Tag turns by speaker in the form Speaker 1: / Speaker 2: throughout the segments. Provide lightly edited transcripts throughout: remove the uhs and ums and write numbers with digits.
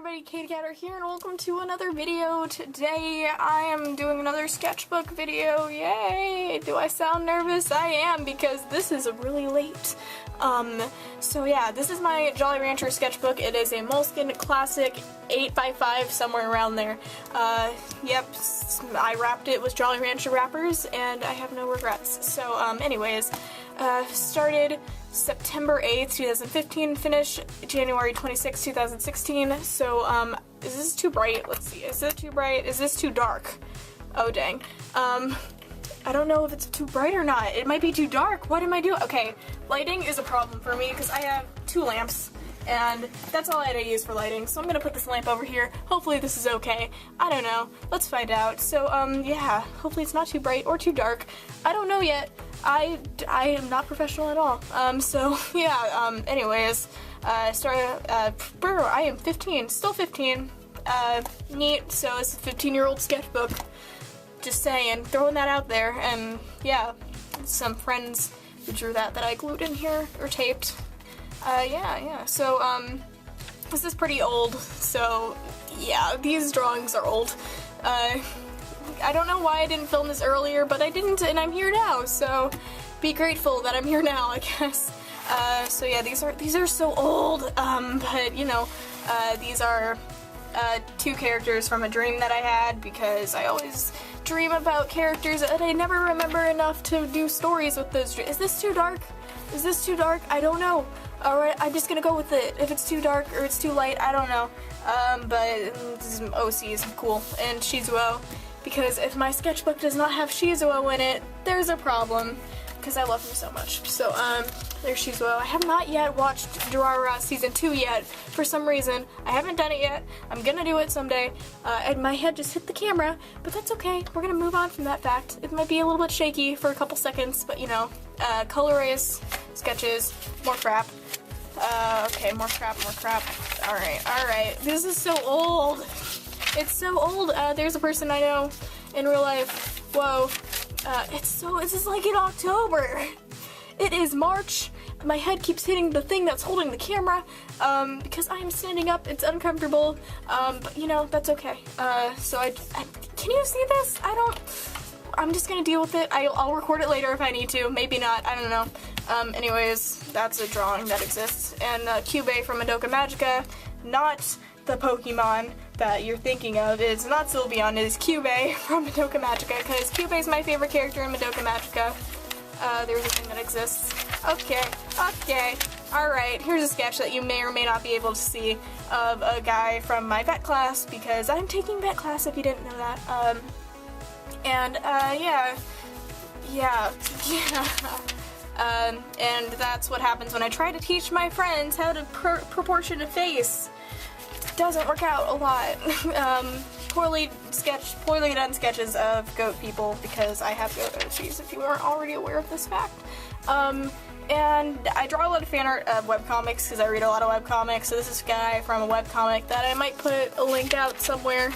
Speaker 1: everybody, Katie Catter here, and welcome to another video. Today I am doing another sketchbook video. Yay! Do I sound nervous? I am, because this is really late. So yeah, this is my Jolly Rancher sketchbook. It is a Moleskine Classic 8x5, somewhere around there. Yep, I wrapped it with Jolly Rancher wrappers, and I have no regrets. So, anyways, started September 8th, 2015, finished January 26th, 2016, so, is this too bright? Let's see, is it too bright? Is this too dark? Oh, dang. I don't know if it's too bright or not. It might be too dark. What am I doing? Okay, lighting is a problem for me, because I have two lamps, and that's all I had to use for lighting, so I'm gonna put this lamp over here. Hopefully this is okay. I don't know. Let's find out. So, yeah, hopefully it's not too bright or too dark. I don't know yet. I am not professional at all. So, yeah, anyways, I am 15, still 15, neat, so it's a 15-year-old sketchbook, just saying, throwing that out there, and, yeah, some friends who drew that I glued in here, or taped, yeah, so, this is pretty old, so, yeah, these drawings are old, I don't know why I didn't film this earlier, but I didn't, and I'm here now, so be grateful that I'm here now, I guess. So yeah, these are so old, but you know, these are two characters from a dream that I had, because I always dream about characters and I never remember enough to do stories with those dreams. Is this too dark? Is this too dark? I don't know. Alright, I'm just gonna go with it. If it's too dark or it's too light, I don't know. But OC is cool, and Shizuo. Because if my sketchbook does not have Shizuo in it, there's a problem. Because I love him so much. So, there's Shizuo. I have not yet watched Durarara Season 2 yet, for some reason. I haven't done it yet. I'm gonna do it someday. And my head just hit the camera, but that's okay. We're gonna move on from that fact. It might be a little bit shaky for a couple seconds, but you know, color erase, sketches, more crap. Okay, more crap. Alright. This is so old. It's so old. There's a person I know in real life. Whoa. This is like in October. It is March. My head keeps hitting the thing that's holding the camera, because I am standing up. It's uncomfortable, but you know, that's okay. So can you see this? I'm just gonna deal with it. I'll record it later if I need to. Maybe not. I don't know. Anyways, that's a drawing that exists. And, Kyubey from Madoka Magica, not the Pokemon that you're thinking of. It's not Sylveon, it is Kyubey from Madoka Magica, because Kyubey's my favorite character in Madoka Magica. There's a thing that exists. Okay, alright, here's a sketch that you may or may not be able to see of a guy from my vet class, because I'm taking vet class if you didn't know that. And that's what happens when I try to teach my friends how to proportion a face. Doesn't work out a lot. Poorly done sketches of goat people, because I have goat OCs, if you weren't already aware of this fact. And I draw a lot of fan art of webcomics, because I read a lot of webcomics, so this is a guy from a webcomic that I might put a link out somewhere.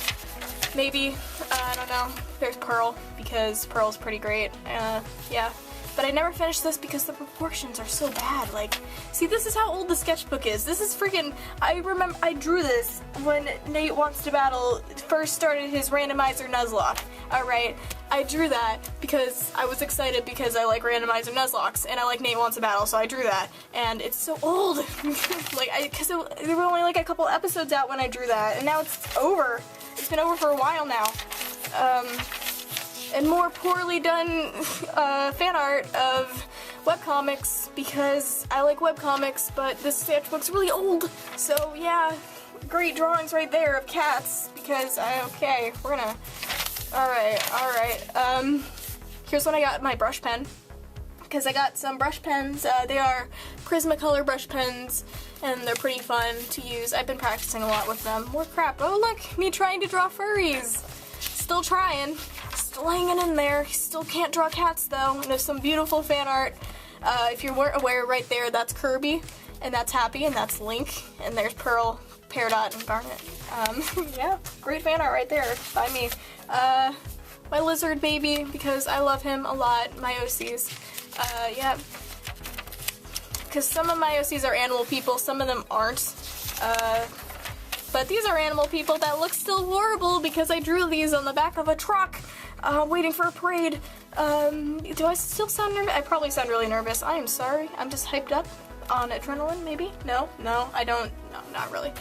Speaker 1: Maybe. I don't know. There's Pearl, because Pearl's pretty great. Yeah. But I never finished this because the proportions are so bad. Like, see, this is how old the sketchbook is. This is freaking, I remember, I drew this when Nate Wants to Battle first started his randomizer Nuzlocke. Alright, I drew that because I was excited because I like randomizer Nuzlocks, and I like Nate Wants to Battle, so I drew that. And it's so old. Because there were only like a couple episodes out when I drew that, and now it's over. It's been over for a while now. And more poorly done fan art of webcomics, because I like webcomics, but this sketchbook's really old. So yeah, great drawings right there of cats, because okay, we're gonna, alright, here's when I got my brush pen, because I got some brush pens. They are Prismacolor brush pens, and they're pretty fun to use. I've been practicing a lot with them. More crap. Oh look, me trying to draw furries. Still trying. Still hanging in there. Still can't draw cats though. And there's some beautiful fan art. If you weren't aware, right there, that's Kirby, and that's Happy, and that's Link, and there's Pearl, Peridot, and Garnet. Yeah, great fan art right there by me. My lizard baby, because I love him a lot. My OCs. Yeah. Because some of my OCs are animal people, some of them aren't. But but these are animal people that look still horrible because I drew these on the back of a truck, waiting for a parade. Do I still sound nervous? I probably sound really nervous. I am sorry. I'm just hyped up on adrenaline, maybe? No, I don't, no, not really.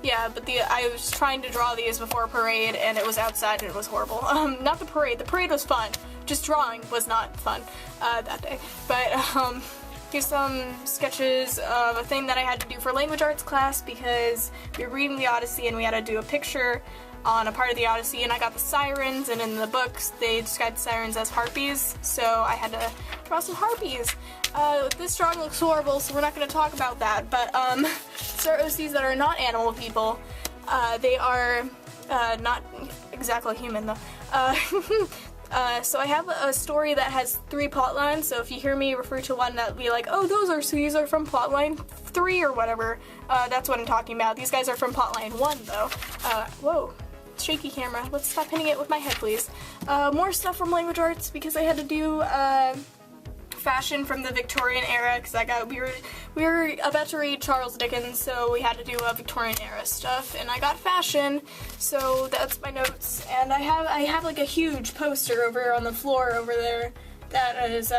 Speaker 1: Yeah, but I was trying to draw these before a parade, and it was outside, and it was horrible. Not the parade was fun. Just drawing was not fun, that day. But, here's some sketches of a thing that I had to do for language arts class because we were reading the Odyssey and we had to do a picture on a part of the Odyssey, and I got the sirens, and in the books they described the sirens as harpies, so I had to draw some harpies. This drawing looks horrible, so we're not going to talk about that, but these are OCs that are not animal people. They are not exactly human, though. So I have a story that has 3 plot lines, so if you hear me refer to one that be like, oh, those OCs are from plotline 3 or whatever, that's what I'm talking about. These guys are from plotline 1, though. Whoa. Shaky camera. Let's stop hitting it with my head, please. More stuff from language arts because I had to do fashion from the Victorian era because we were about to read Charles Dickens, so we had to do Victorian era stuff, and I got fashion, so that's my notes. And I have like a huge poster over on the floor over there that is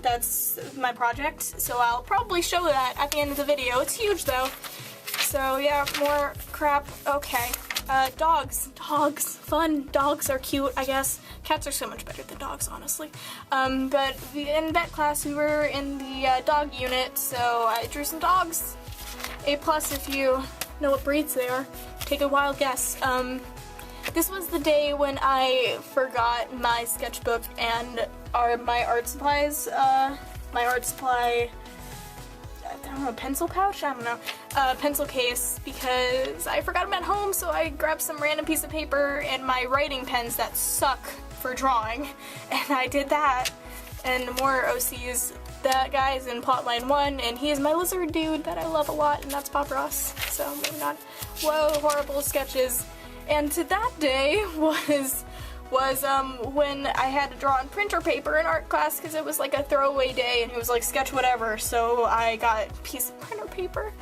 Speaker 1: that's my project, so I'll probably show that at the end of the video. It's huge though. So yeah, more crap. Okay. Dogs. Fun. Dogs are cute, I guess. Cats are so much better than dogs, honestly. But in vet class, we were in the dog unit, so I drew some dogs. A+ if you know what breeds they are. Take a wild guess. This was the day when I forgot my sketchbook and my art supplies. My art supply, I don't know, pencil pouch? I don't know. Pencil case, because I forgot them at home, so I grabbed some random piece of paper and my writing pens that suck for drawing, and I did that. And more OCs. That guy's in plotline 1, and he is my lizard dude that I love a lot, and that's Bob Ross. So moving on. Whoa, horrible sketches. And that day was when I had to draw on printer paper in art class because it was like a throwaway day and it was like sketch whatever, so I got a piece of printer paper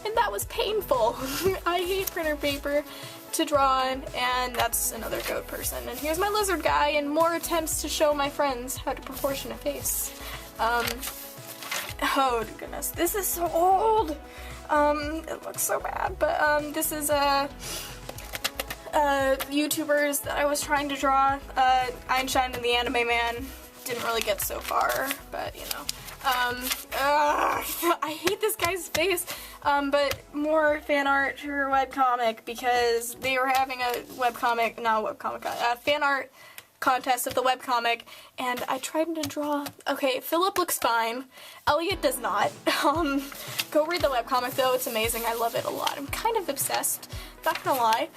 Speaker 1: and that was painful. I hate printer paper to draw on, and that's another goat person. And here's my lizard guy and more attempts to show my friends how to proportion a face. Oh goodness, this is so old. It looks so bad, but this is YouTubers that I was trying to draw. Einstein and the Anime Man didn't really get so far, but you know. I hate this guy's face. But more fan art for webcomic because they were having a fan art contest of the webcomic, and I tried to draw. Okay, Philip looks fine. Elliot does not. Go read the webcomic though, it's amazing. I love it a lot. I'm kind of obsessed, not gonna lie.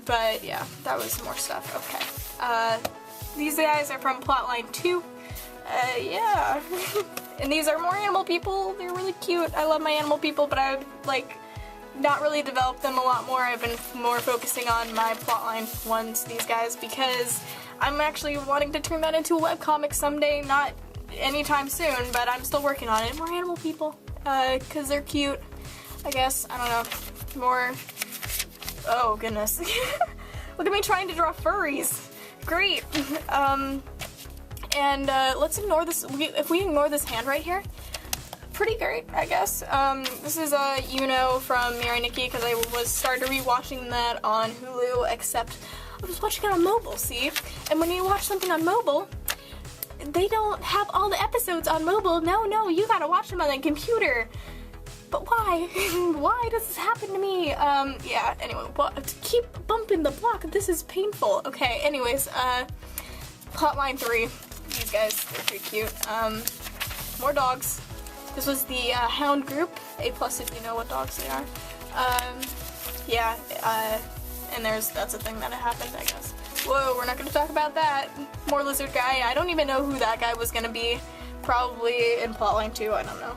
Speaker 1: But yeah, that was more stuff. Okay. These guys are from plotline 2. Yeah. And these are more animal people. They're really cute. I love my animal people, but I've like not really developed them a lot more. I've been more focusing on my plotline ones, these guys, because I'm actually wanting to turn that into a webcomic someday, not anytime soon, but I'm still working on it. More animal people, because they're cute, I guess. I don't know. More, oh goodness. Look at me trying to draw furries. Great. And let's ignore this. If we ignore this hand right here, pretty great, I guess. This is from Mary Nikki because I started rewatching that on Hulu, except I was watching it on mobile, see? And when you watch something on mobile, they don't have all the episodes on mobile. No, you gotta watch them on the computer. But why? Why does this happen to me? Yeah, anyway, well, keep bumping the block. This is painful. Okay, anyways, plotline 3. These guys, they're pretty cute. More dogs. This was the hound group. A+ if you know what dogs they are. Yeah, and that's a thing that happened, I guess. Whoa, we're not gonna talk about that. More lizard guy. I don't even know who that guy was gonna be. Probably in plotline 2, I don't know.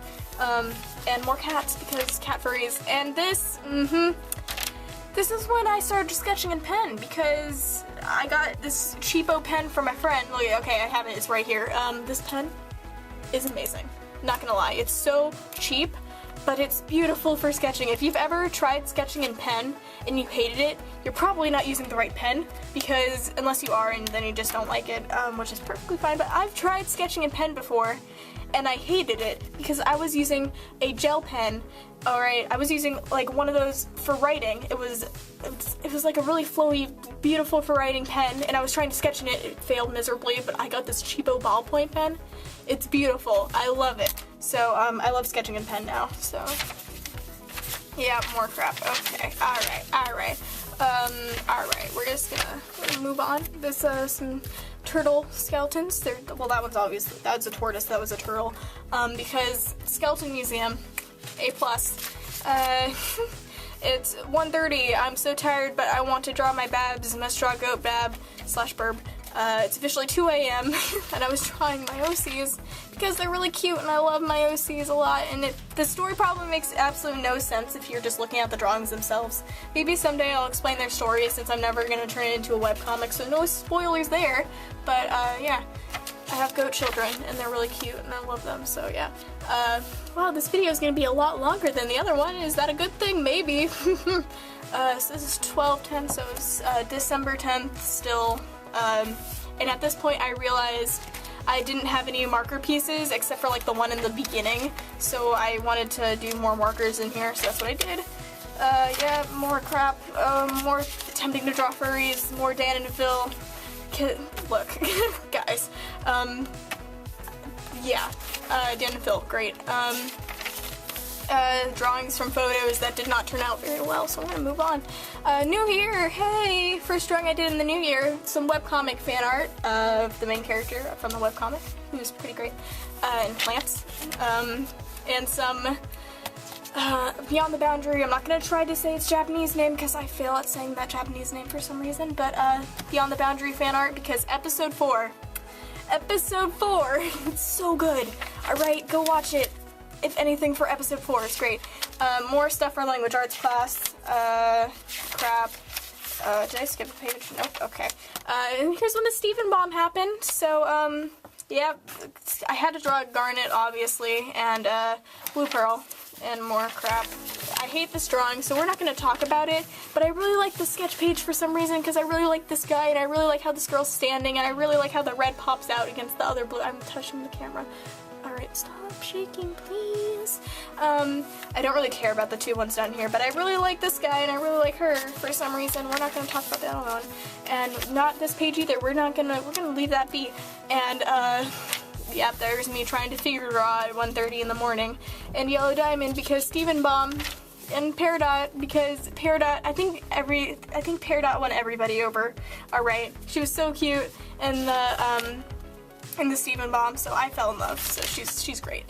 Speaker 1: And more cats, because cat furries. And this, this is when I started sketching in pen, because I got this cheapo pen from my friend. Look, okay, I have it, it's right here. This pen is amazing. Not gonna lie, it's so cheap, but it's beautiful for sketching. If you've ever tried sketching in pen and you hated it, you're probably not using the right pen, because unless you are and then you just don't like it, which is perfectly fine, but I've tried sketching in pen before and I hated it because I was using a gel pen. Alright, I was using like one of those for writing. It was like a really flowy, beautiful for writing pen, and I was trying to sketch in it. It failed miserably, but I got this cheapo ballpoint pen. It's beautiful. I love it. So, I love sketching in pen now, so. Yeah, more crap. Okay, alright. Alright, we're just gonna move on. There's some turtle skeletons. Well, that one's obviously, that was a tortoise, that was a turtle. Because Skeleton Museum, A+. It's 1:30. I'm so tired, but I want to draw my babs. I must draw goat bab / burb. It's officially 2 a.m. and I was drawing my OCs because they're really cute and I love my OCs a lot, and the story probably makes absolutely no sense if you're just looking at the drawings themselves. Maybe someday I'll explain their story, since I'm never going to turn it into a webcomic, so no spoilers there, but yeah. I have goat children and they're really cute and I love them, so yeah. Wow, this video is going to be a lot longer than the other one. Is that a good thing? Maybe. So this is 12/10, so it's December 10th still. And at this point I realized I didn't have any marker pieces except for like the one in the beginning, so I wanted to do more markers in here, so that's what I did. Yeah, more crap, more attempting to draw furries, more Dan and Phil. Look, guys, yeah, Dan and Phil, great. Drawings from photos that did not turn out very well, so I'm gonna move on. New year, hey! First drawing I did in the new year, some webcomic fan art of the main character from the webcomic, who's pretty great, and plants, and some Beyond the Boundary. I'm not gonna try to say its Japanese name because I fail at saying that Japanese name for some reason, but Beyond the Boundary fan art, because episode 4, it's so good. Alright, go watch it. If anything, for episode 4, it's great. More stuff for language arts class. Crap. Did I skip a page? Nope. Okay. And here's when the Stephen bomb happened. So, yeah, I had to draw Garnet, obviously, and Blue Pearl, and more crap. I hate this drawing, so we're not going to talk about it, but I really like the sketch page for some reason, because I really like this guy, and I really like how this girl's standing, and I really like how the red pops out against the other blue. I'm touching the camera. Alright, stop shaking, please. I don't really care about the two ones down here, but I really like this guy and I really like her for some reason. We're not gonna talk about that alone. And not this page either. We're gonna leave that be. And yeah, there's me trying to figure draw at 1:30 in the morning. And Yellow Diamond because Stephen Bomb, and Peridot because Peridot, I think Peridot won everybody over. Alright. She was so cute, and the Stephen Bomb, so I fell in love, so she's great.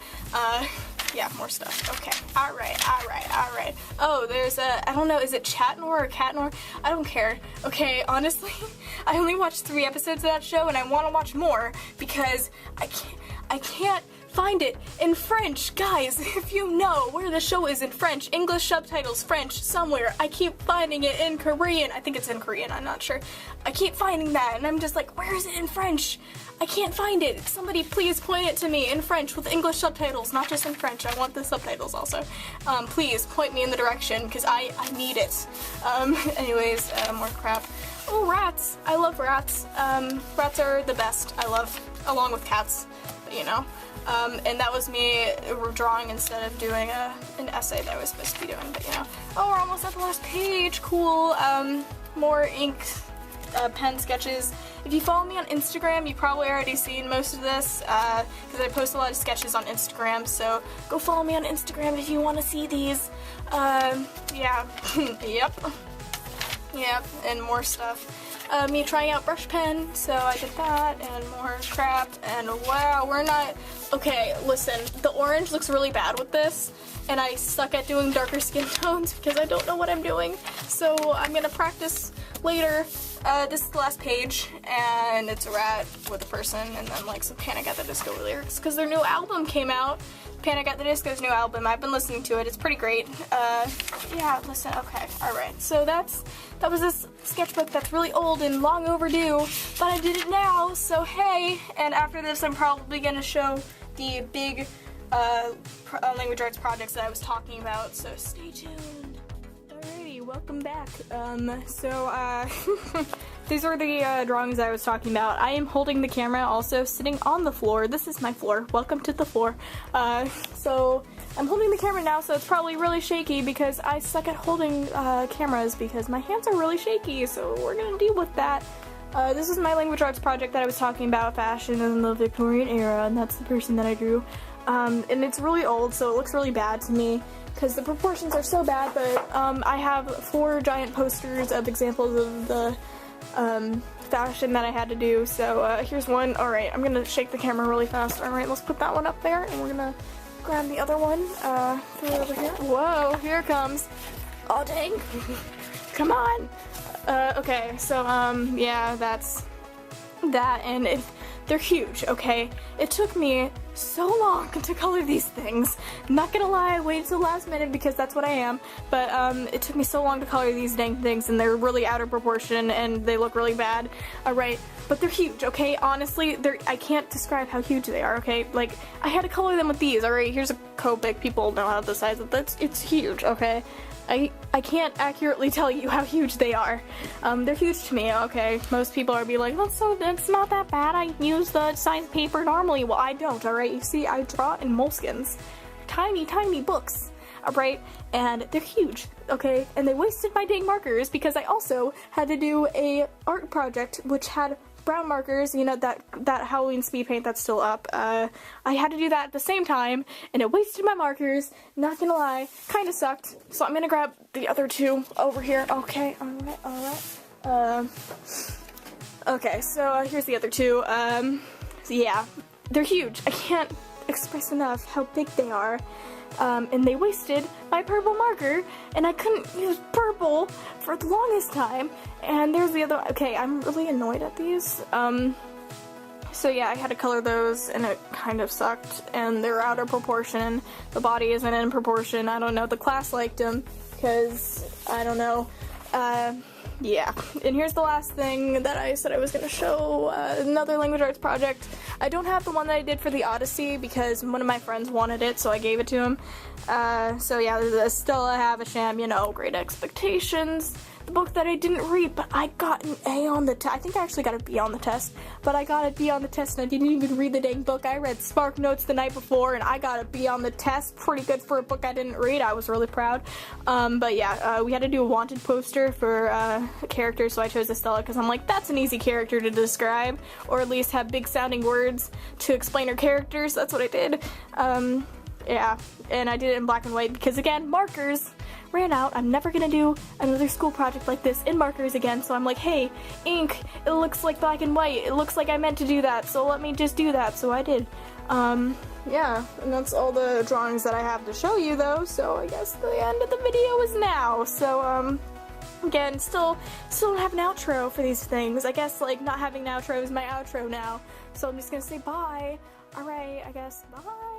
Speaker 1: Yeah, more stuff. Okay, alright. Oh, there's a, I don't know, is it Chatnor or Catnor? I don't care. Okay, honestly, I only watched 3 episodes of that show, and I want to watch more, because I can't find it in French. Guys, if you know where the show is in French, English subtitles, French, somewhere, I keep finding it in Korean. I think it's in Korean, I'm not sure. I keep finding that, and I'm just like, where is it in French? I can't find it. Somebody please point it to me in French with English subtitles, not just in French. I want the subtitles also. Please point me in the direction, because I need it. Anyways, more crap. Oh, rats. I love rats. Rats are the best. I love, along with cats, but you know. And that was me drawing instead of doing an essay that I was supposed to be doing, but you know. Oh, we're almost at the last page. Cool. More ink pen sketches. If you follow me on Instagram, you've probably already seen most of this, because I post a lot of sketches on Instagram, so go follow me on Instagram if you want to see these. Yeah. Yep, and more stuff. Me trying out brush pen, so I did that, and more crap, and wow, we're not... Okay, listen, the orange looks really bad with this, and I suck at doing darker skin tones because I don't know what I'm doing, so I'm gonna practice later. This is the last page, and it's a rat with a person, and then like some Panic at the Disco lyrics, because their new album came out. Panic at the Disco's new album. I've been listening to it. It's pretty great. Yeah, listen, okay, alright. So that was this sketchbook that's really old and long overdue, but I did it now, so hey. And after this, I'm probably gonna show the big language arts projects that I was talking about, so stay tuned. Alrighty, welcome back. These are the drawings I was talking about. I am holding the camera, also sitting on the floor. This is my floor. Welcome to the floor. So I'm holding the camera now, so it's probably really shaky because I suck at holding cameras because my hands are really shaky, so we're gonna deal with that. This is my language arts project that I was talking about, fashion in the Victorian era, and that's the person that I drew. And it's really old, so it looks really bad to me because the proportions are so bad, but I have 4 giant posters of examples of the fashion that I had to do. So here's one. Alright, I'm gonna shake the camera really fast. Alright, let's put that one up there, and we're gonna grab the other one. Throw it over here. Whoa, here it comes. Oh dang. Come on. Okay, so yeah, that's that, and they're huge, okay? It took me so long to color these things. Not gonna lie, I waited till the last minute because that's what I am, but it took me so long to color these dang things, and they're really out of proportion and they look really bad. Alright, but they're huge, okay? Honestly, I can't describe how huge they are, okay? Like, I had to color them with these. Alright, here's a Copic. People know how the size of that. It's huge, okay? I can't accurately tell you how huge they are. They're huge to me, okay? Most people are be like, it's not that bad, I use the size paper normally. Well, I don't, alright? You see, I draw in moleskins. Tiny, tiny books, alright? And they're huge, okay? And they wasted my dang markers because I also had to do a art project which had brown markers, you know, that Halloween speed paint that's still up. I had to do that at the same time, and it wasted my markers. Not gonna lie, kinda sucked. So I'm gonna grab the other 2 over here. Okay, alright. Okay, so here's the other 2. So yeah, they're huge. I can't express enough how big they are. And they wasted my purple marker, and I couldn't use purple for the longest time. And there's the other. Okay, I'm really annoyed at these. So yeah, I had to color those, and it kind of sucked, and they're out of proportion. The body isn't in proportion. I don't know. The class liked them, because, I don't know. Yeah, and here's the last thing that I said I was going to show, another language arts project. I don't have the one that I did for the Odyssey because one of my friends wanted it, so I gave it to him. So yeah, the Stella Havisham, you know, Great Expectations. The book that I didn't read, but I got an A on the test. I think I actually got a B on the test, but I got a B on the test and I didn't even read the dang book. I read Spark Notes the night before and I got a B on the test. Pretty good for a book I didn't read. I was really proud. But yeah, we had to do a wanted poster for a character, so I chose Estella because I'm like, that's an easy character to describe, or at least have big sounding words to explain her characters. That's what I did. Yeah, and I did it in black and white because, again, markers ran out. I'm never gonna do another school project like this in markers again, so I'm like, hey, ink, it looks like black and white. It looks like I meant to do that, so let me just do that. So I did. Yeah, and that's all the drawings that I have to show you, though, so I guess the end of the video is now. So, again, still don't have an outro for these things. I guess, like, not having an outro is my outro now, so I'm just gonna say bye. Alright, I guess, bye.